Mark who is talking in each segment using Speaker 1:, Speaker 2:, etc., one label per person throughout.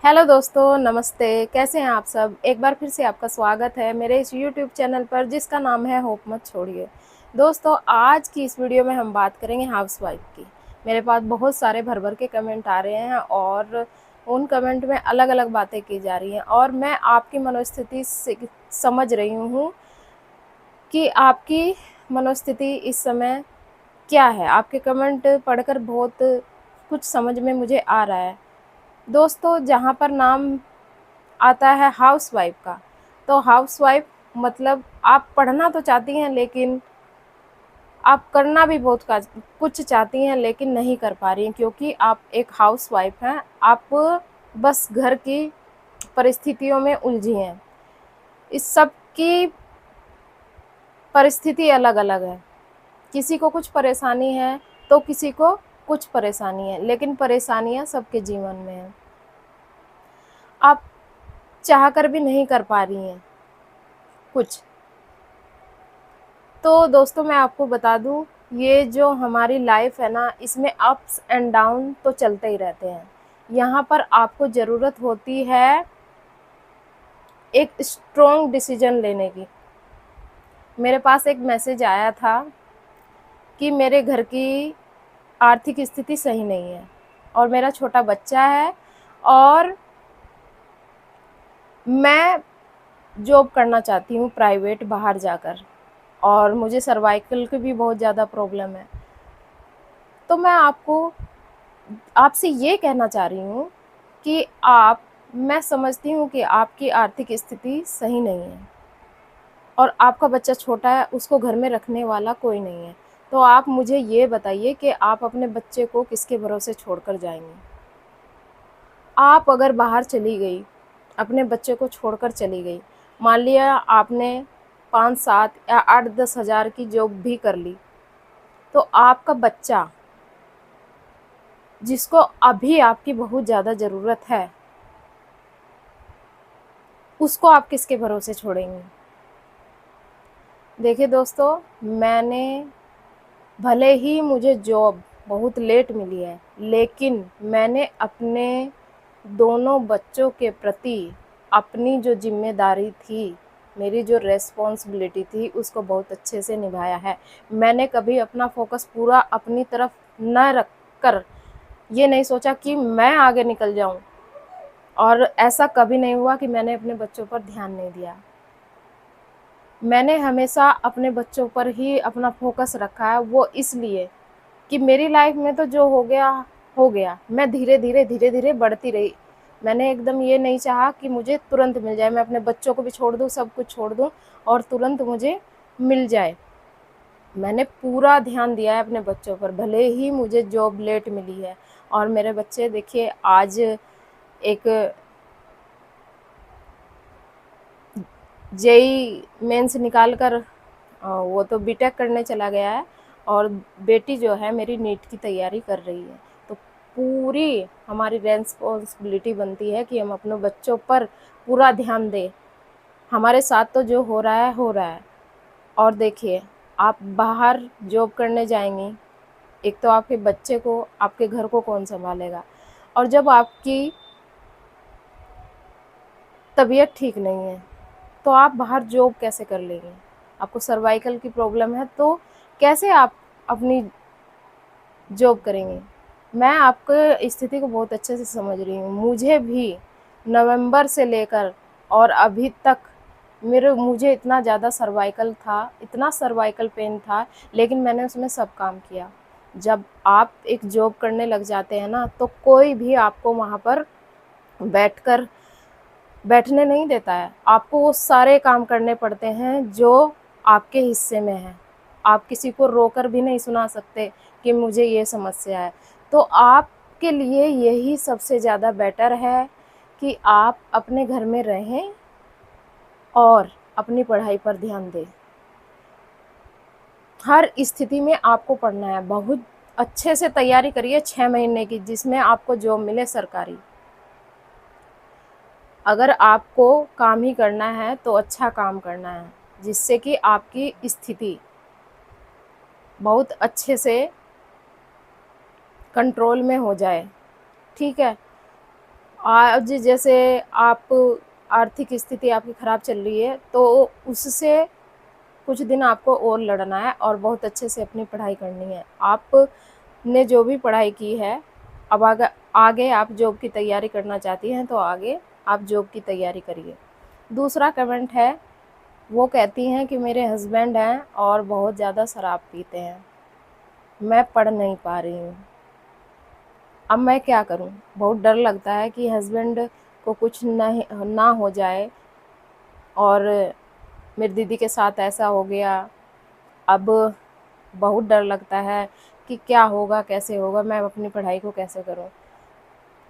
Speaker 1: Hello दोस्तों, नमस्ते। कैसे हैं आप सब? एक बार फिर से आपका स्वागत है मेरे इस यूट्यूब चैनल पर जिसका नाम है होप मत छोड़िए। दोस्तों, आज की इस वीडियो में हम बात करेंगे हाउसवाइफ की। मेरे पास बहुत सारे भर-भर के कमेंट आ रहे हैं और उन कमेंट में अलग-अलग बातें की जा रही हैं और मैं आपकी मनोस्थिति से समझ रही हूँ कि आपकी मनोस्थिति इस समय क्या है। आपके कमेंट पढ़कर बहुत कुछ समझ में मुझे आ रहा है। दोस्तों, जहाँ पर नाम आता है हाउसवाइफ का, तो हाउसवाइफ मतलब आप पढ़ना तो चाहती हैं लेकिन आप करना भी बहुत कुछ चाहती हैं लेकिन नहीं कर पा रही हैं क्योंकि आप एक हाउसवाइफ हैं। आप बस घर की परिस्थितियों में उलझी हैं। इस सब की परिस्थिति अलग-अलग है। किसी को कुछ परेशानी है तो किसी को कुछ परेशानी है, लेकिन परेशानियाँ सबके जीवन में हैं। आप चाह कर भी नहीं कर पा रही हैं कुछ। तो दोस्तों, मैं आपको बता दूँ, ये जो हमारी लाइफ है ना, इसमें अप्स एंड डाउन तो चलते ही रहते हैं। यहाँ पर आपको ज़रूरत होती है एक स्ट्रॉन्ग डिसीजन लेने की। मेरे पास एक मैसेज आया था कि मेरे घर की आर्थिक स्थिति सही नहीं है और मेरा छोटा बच्चा है और मैं जॉब करना चाहती हूँ प्राइवेट बाहर जाकर, और मुझे सर्वाइकल की भी बहुत ज़्यादा प्रॉब्लम है। तो मैं आपसे ये कहना चाह रही हूँ कि मैं समझती हूँ कि आपकी आर्थिक स्थिति सही नहीं है और आपका बच्चा छोटा है, उसको घर में रखने वाला कोई नहीं है। तो आप मुझे ये बताइए कि आप अपने बच्चे को किसके भरोसे छोड़कर जाएँगी? आप अगर बाहर चली गई, अपने बच्चे को छोड़कर चली गई, मान लिया आपने 5-7 या 8-10 हज़ार की जॉब भी कर ली, तो आपका बच्चा, जिसको अभी आपकी बहुत ज़्यादा ज़रूरत है, उसको आप किसके भरोसे छोड़ेंगी? देखिए दोस्तों, भले ही मुझे जॉब बहुत लेट मिली है, लेकिन मैंने अपने दोनों बच्चों के प्रति अपनी जो ज़िम्मेदारी थी, मेरी जो रिस्पॉन्सिबिलिटी थी, उसको बहुत अच्छे से निभाया है। मैंने कभी अपना फ़ोकस पूरा अपनी तरफ न रख कर ये नहीं सोचा कि मैं आगे निकल जाऊँ, और ऐसा कभी नहीं हुआ कि मैंने अपने बच्चों पर ध्यान नहीं दिया। मैंने हमेशा अपने बच्चों पर ही अपना फ़ोकस रखा है, वो इसलिए कि मेरी लाइफ़ में तो जो हो गया। मैं धीरे-धीरे बढ़ती रही। मैंने एकदम ये नहीं चाहा कि मुझे तुरंत मिल जाए, मैं अपने बच्चों को भी छोड़ दूँ, सब कुछ छोड़ दूँ और तुरंत मुझे मिल जाए। मैंने पूरा ध्यान दिया है अपने बच्चों पर, भले ही मुझे जॉब लेट मिली है। और मेरे बच्चे देखिए, आज एक जेईई मेंस निकाल कर वो तो बीटेक करने चला गया है, और बेटी जो है मेरी नीट की तैयारी कर रही है। तो पूरी हमारी रिस्पॉन्सिबिलिटी बनती है कि हम अपने बच्चों पर पूरा ध्यान दें। हमारे साथ तो जो हो रहा है, हो रहा है। और देखिए, आप बाहर जॉब करने जाएँगी, एक तो आपके बच्चे को, आपके घर को कौन सँभालेगा? और जब आपकी तबीयत ठीक नहीं है, तो आप बाहर जॉब कैसे कर लेंगे? आपको सर्वाइकल की प्रॉब्लम है, तो कैसे आप अपनी जॉब करेंगे? मैं आपकी स्थिति को बहुत अच्छे से समझ रही हूँ। मुझे भी नवंबर से लेकर और अभी तक मुझे इतना ज़्यादा सर्वाइकल था, इतना सर्वाइकल पेन था, लेकिन मैंने उसमें सब काम किया। जब आप एक जॉब करने लग जाते हैं ना, तो कोई भी आपको वहाँ पर बैठने नहीं देता है। आपको वो सारे काम करने पड़ते हैं जो आपके हिस्से में हैं। आप किसी को रोकर भी नहीं सुना सकते कि मुझे ये समस्या है। तो आपके लिए यही सबसे ज़्यादा बेटर है कि आप अपने घर में रहें और अपनी पढ़ाई पर ध्यान दें। हर स्थिति में आपको पढ़ना है। बहुत अच्छे से तैयारी करिए 6 महीने की, जिसमें आपको जॉब मिले सरकारी। अगर आपको काम ही करना है तो अच्छा काम करना है, जिससे कि आपकी स्थिति बहुत अच्छे से कंट्रोल में हो जाए, ठीक है? आज जैसे आप आर्थिक स्थिति आपकी ख़राब चल रही है, तो उससे कुछ दिन आपको और लड़ना है और बहुत अच्छे से अपनी पढ़ाई करनी है। आपने जो भी पढ़ाई की है, अब आगे आप जॉब की तैयारी करना चाहती हैं, तो आगे आप जॉब की तैयारी करिए। दूसरा कमेंट है, वो कहती हैं कि मेरे हस्बैंड हैं और बहुत ज़्यादा शराब पीते हैं, मैं पढ़ नहीं पा रही हूँ, अब मैं क्या करूँ? बहुत डर लगता है कि हस्बैंड को कुछ नहीं ना हो जाए, और मेरी दीदी के साथ ऐसा हो गया। अब बहुत डर लगता है कि क्या होगा, कैसे होगा, मैं अपनी पढ़ाई को कैसे करूँ?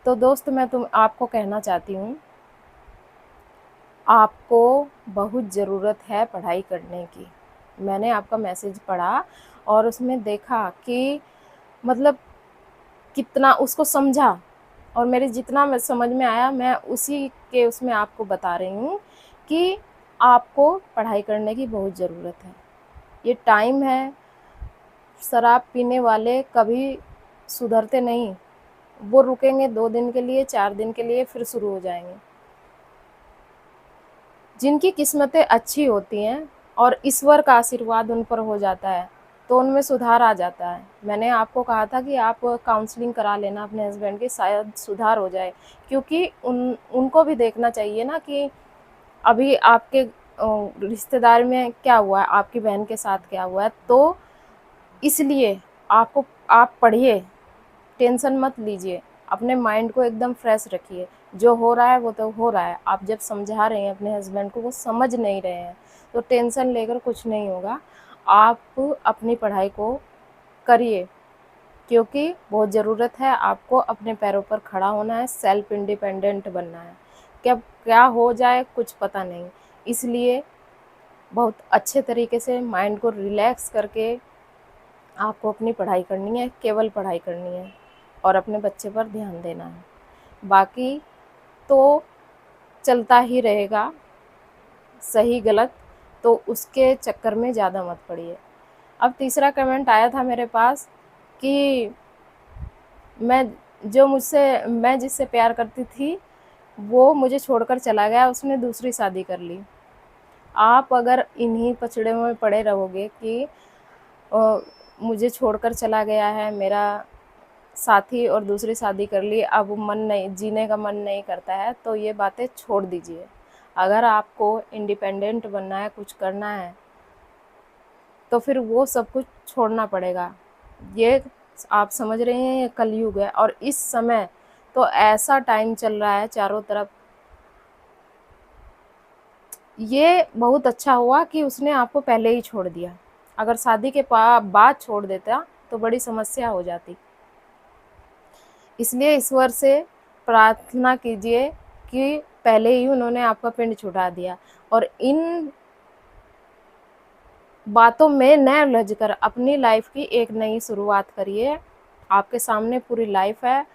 Speaker 1: तो दोस्त, मैं आपको कहना चाहती हूँ, आपको बहुत ज़रूरत है पढ़ाई करने की। मैंने आपका मैसेज पढ़ा और उसमें देखा कि मतलब कितना उसको समझा, और मेरे जितना मैं समझ में आया, मैं उसी के उसमें आपको बता रही हूँ कि आपको पढ़ाई करने की बहुत ज़रूरत है। ये टाइम है, शराब पीने वाले कभी सुधरते नहीं, वो रुकेंगे 2 दिन के लिए, 4 दिन के लिए, फिर शुरू हो जाएंगे। जिनकी किस्मतें अच्छी होती हैं और ईश्वर का आशीर्वाद उन पर हो जाता है, तो उनमें सुधार आ जाता है। मैंने आपको कहा था कि आप काउंसलिंग करा लेना अपने हस्बैंड की, शायद सुधार हो जाए, क्योंकि उनको भी देखना चाहिए ना कि अभी आपके रिश्तेदार में क्या हुआ है, आपकी बहन के साथ क्या हुआ है। तो इसलिए आप पढ़िए, टेंशन मत लीजिए, अपने माइंड को एकदम फ्रेश रखिए। जो हो रहा है वो तो हो रहा है, आप जब समझा रहे हैं अपने हस्बैंड को, वो समझ नहीं रहे हैं, तो टेंशन लेकर कुछ नहीं होगा। आप अपनी पढ़ाई को करिए, क्योंकि बहुत ज़रूरत है, आपको अपने पैरों पर खड़ा होना है, सेल्फ इंडिपेंडेंट बनना है। क्या क्या हो जाए कुछ पता नहीं, इसलिए बहुत अच्छे तरीके से माइंड को रिलैक्स करके आपको अपनी पढ़ाई करनी है, केवल पढ़ाई करनी है, और अपने बच्चे पर ध्यान देना है। बाकी तो चलता ही रहेगा, सही गलत, तो उसके चक्कर में ज़्यादा मत पड़िए। अब तीसरा कमेंट आया था मेरे पास कि मैं जिससे प्यार करती थी, वो मुझे छोड़कर चला गया, उसने दूसरी शादी कर ली। आप अगर इन्हीं पचड़े में पड़े रहोगे कि अ, मुझे छोड़कर चला गया है मेरा साथी और दूसरी शादी कर ली, अब मन नहीं, जीने का मन नहीं करता है, तो ये बातें छोड़ दीजिए। अगर आपको इंडिपेंडेंट बनना है, कुछ करना है, तो फिर वो सब कुछ छोड़ना पड़ेगा। ये आप समझ रहे हैं, ये कलयुग है, और इस समय तो ऐसा टाइम चल रहा है चारों तरफ। ये बहुत अच्छा हुआ कि उसने आपको पहले ही छोड़ दिया, अगर शादी के बाद छोड़ देता तो बड़ी समस्या हो जाती। इसलिए ईश्वर से प्रार्थना कीजिए कि पहले ही उन्होंने आपका पिंड छुड़ा दिया, और इन बातों में न उलझकर अपनी लाइफ की एक नई शुरुआत करिए। आपके सामने पूरी लाइफ है।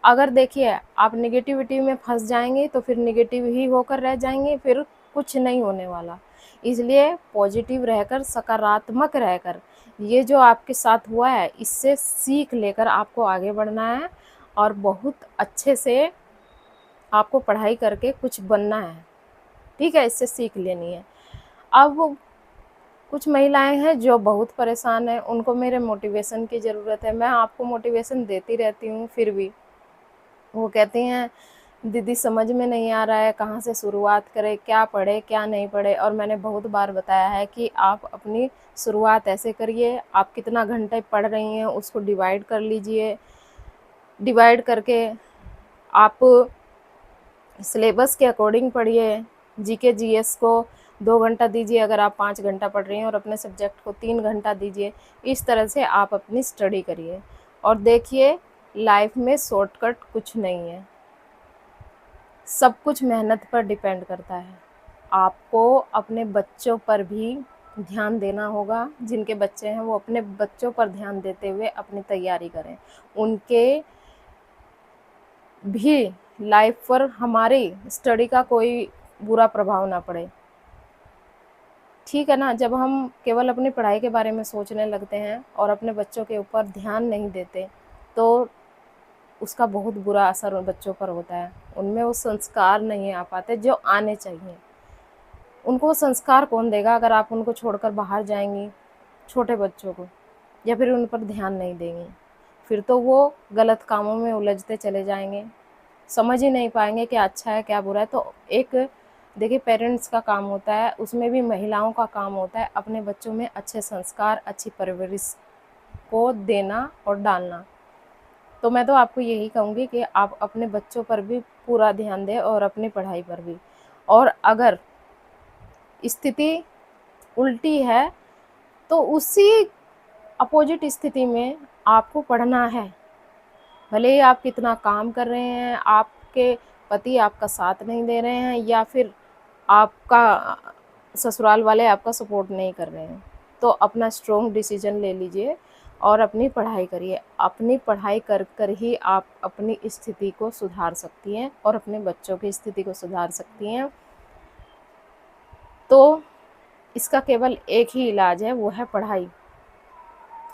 Speaker 1: अगर देखिए आप नेगेटिविटी में फंस जाएंगे तो फिर नेगेटिव ही होकर रह जाएंगे, फिर कुछ नहीं होने वाला। इसलिए पॉजिटिव रहकर, सकारात्मक रहकर, ये जो आपके साथ हुआ है इससे सीख लेकर आपको आगे बढ़ना है, और बहुत अच्छे से आपको पढ़ाई करके कुछ बनना है। ठीक है, इससे सीख लेनी है। अब कुछ महिलाएं हैं जो बहुत परेशान हैं, उनको मेरे मोटिवेशन की ज़रूरत है। मैं आपको मोटिवेशन देती रहती हूँ, फिर भी वो कहती हैं दीदी समझ में नहीं आ रहा है, कहाँ से शुरुआत करें, क्या पढ़े क्या नहीं पढ़े। और मैंने बहुत बार बताया है कि आप अपनी शुरुआत ऐसे करिए, आप कितना घंटे पढ़ रही हैं उसको डिवाइड कर लीजिए। डिवाइड करके आप सिलेबस के अकॉर्डिंग पढ़िए। जीके जीएस को 2 घंटा दीजिए अगर आप 5 घंटा पढ़ रही हैं, और अपने सब्जेक्ट को 3 घंटा दीजिए। इस तरह से आप अपनी स्टडी करिए, और देखिए लाइफ में शॉर्टकट कुछ नहीं है, सब कुछ मेहनत पर डिपेंड करता है। आपको अपने बच्चों पर भी ध्यान देना होगा। जिनके बच्चे हैं वो अपने बच्चों पर ध्यान देते हुए अपनी तैयारी करें, उनके भी लाइफ पर हमारी स्टडी का कोई बुरा प्रभाव ना पड़े। ठीक है ना? जब हम केवल अपनी पढ़ाई के बारे में सोचने लगते हैं और अपने बच्चों के ऊपर ध्यान नहीं देते, तो उसका बहुत बुरा असर उन बच्चों पर होता है। उनमें वो संस्कार नहीं आ पाते जो आने चाहिए। उनको वो संस्कार कौन देगा अगर आप उनको छोड़कर बाहर जाएंगी, छोटे बच्चों को, या फिर उन पर ध्यान नहीं देंगी? फिर तो वो गलत कामों में उलझते चले जाएंगे, समझ ही नहीं पाएंगे क्या अच्छा है क्या बुरा है। तो एक देखिए, पेरेंट्स का काम होता है, उसमें भी महिलाओं का काम होता है अपने बच्चों में अच्छे संस्कार, अच्छी परवरिश को देना और डालना। तो मैं तो आपको यही कहूँगी कि आप अपने बच्चों पर भी पूरा ध्यान दें और अपनी पढ़ाई पर भी। और अगर स्थिति उल्टी है तो उसी अपोजिट स्थिति में आपको पढ़ना है। भले ही आप कितना काम कर रहे हैं, आपके पति आपका साथ नहीं दे रहे हैं, या फिर आपका ससुराल वाले आपका सपोर्ट नहीं कर रहे हैं, तो अपना स्ट्रॉन्ग डिसीजन ले लीजिए और अपनी पढ़ाई करिए। अपनी पढ़ाई कर कर ही आप अपनी स्थिति को सुधार सकती हैं और अपने बच्चों की स्थिति को सुधार सकती हैं। तो इसका केवल एक ही इलाज है, वो है पढ़ाई।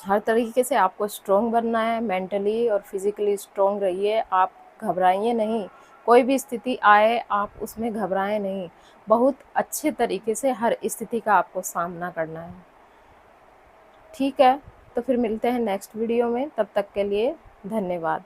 Speaker 1: हर तरीके से आपको स्ट्रॉन्ग बनना है, मेंटली और फिज़िकली स्ट्रॉन्ग रहिए। आप घबराइए नहीं, कोई भी स्थिति आए आप उसमें घबराएं नहीं। बहुत अच्छे तरीके से हर स्थिति का आपको सामना करना है। ठीक है, तो फिर मिलते हैं नेक्स्ट वीडियो में। तब तक के लिए धन्यवाद।